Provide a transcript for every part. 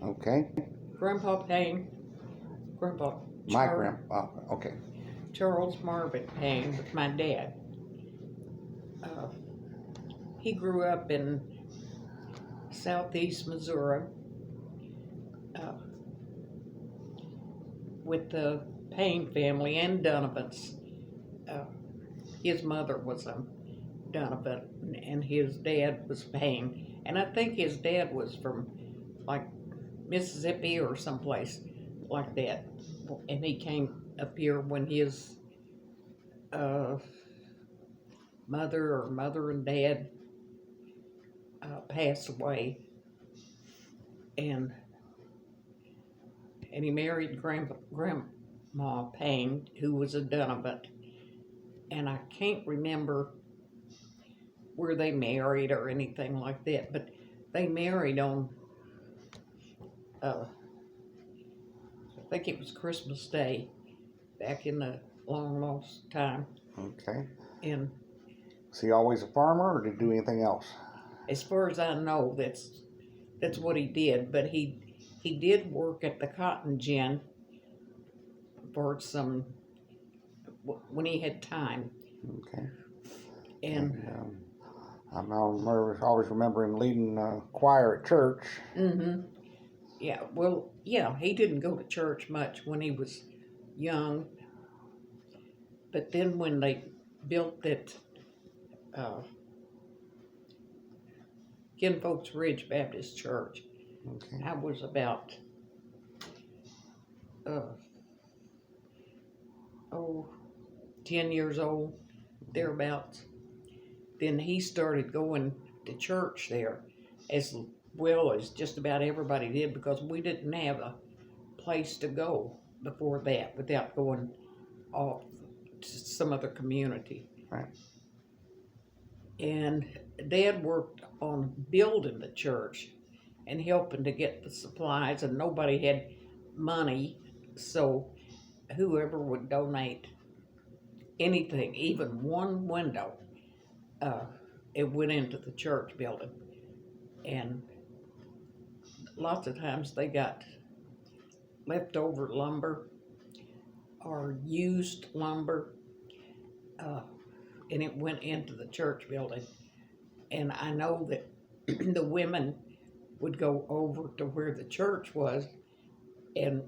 Okay. Grandpa Payne, Grandpa My grandpa. Okay. Charles Marvin Payne was my dad. Uh, he grew up in southeast Missouri uh, with the Payne family and Donovans. Uh, his mother was a Donovan and his dad was Payne. And I think his dad was from like Mississippi or someplace like that. And he came up here when his uh, mother and dad passed away, and he married Grandma Payne, who was a Donovan, and I can't remember where they married or anything like that, but they married on I think it was Christmas Day back in the long lost time. Okay. And was he always a farmer, or did he do anything else? As far as I know, that's what he did. But he did work at the cotton gin for some when he had time. Okay. And I always remember him leading choir at church. Mm-hmm. Yeah. Well, yeah. He didn't go to church much when he was young. But then when they built that Kinfolks Ridge Baptist Church, okay. I was about 10 years old, thereabouts. Then he started going to church there as well as just about everybody did, because we didn't have a place to go before that without going off to some other community. Right. And Dad worked on building the church and helping to get the supplies, and nobody had money, so whoever would donate anything, even one window, it went into the church building. And lots of times they got leftover lumber or used lumber, and it went into the church building. And I know that the women would go over to where the church was, and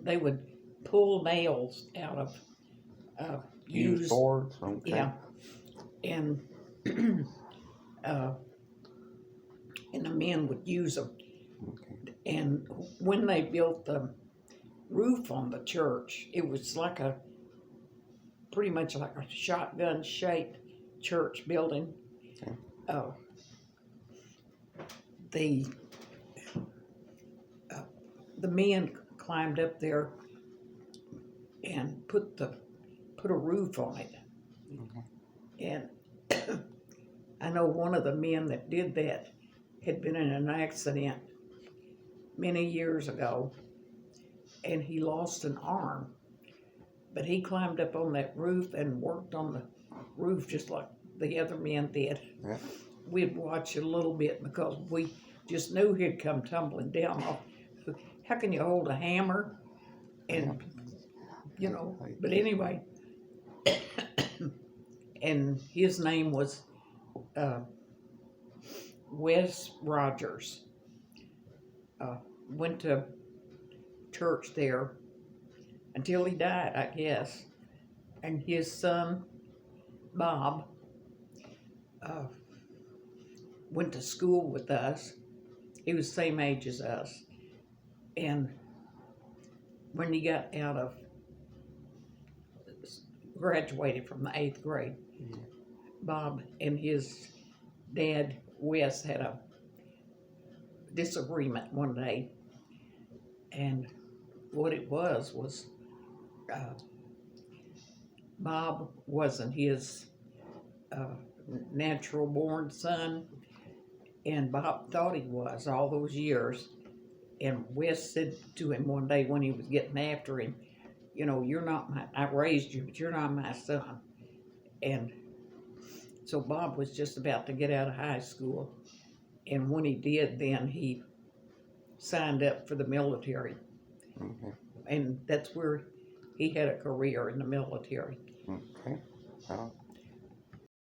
they would pull nails out of used boards. Okay. Yeah, and and the men would use them. Okay. And when they built the roof on the church, it was pretty much like a shotgun-shaped church building. Okay. The men climbed up there and put a roof on it. Okay. And I know one of the men that did that had been in an accident many years ago, and he lost an arm. But he climbed up on that roof and worked on the roof just like the other men did. Yeah. We'd watch it a little bit because we just knew he'd come tumbling down. How can you hold a hammer? And, but anyway, and his name was Wes Rogers. Went to church there until he died, I guess. And his son, Bob, went to school with us. He was the same age as us. And when he got graduated from the 8th grade, Bob and his dad, Wes, had a disagreement one day. And what it was Bob wasn't his natural born son, and Bob thought he was all those years. And Wes said to him one day when he was getting after him, I raised you, but you're not my son. And so Bob was just about to get out of high school. And when he did, then he signed up for the military. Okay. And that's where he had a career in the military. Okay. Well,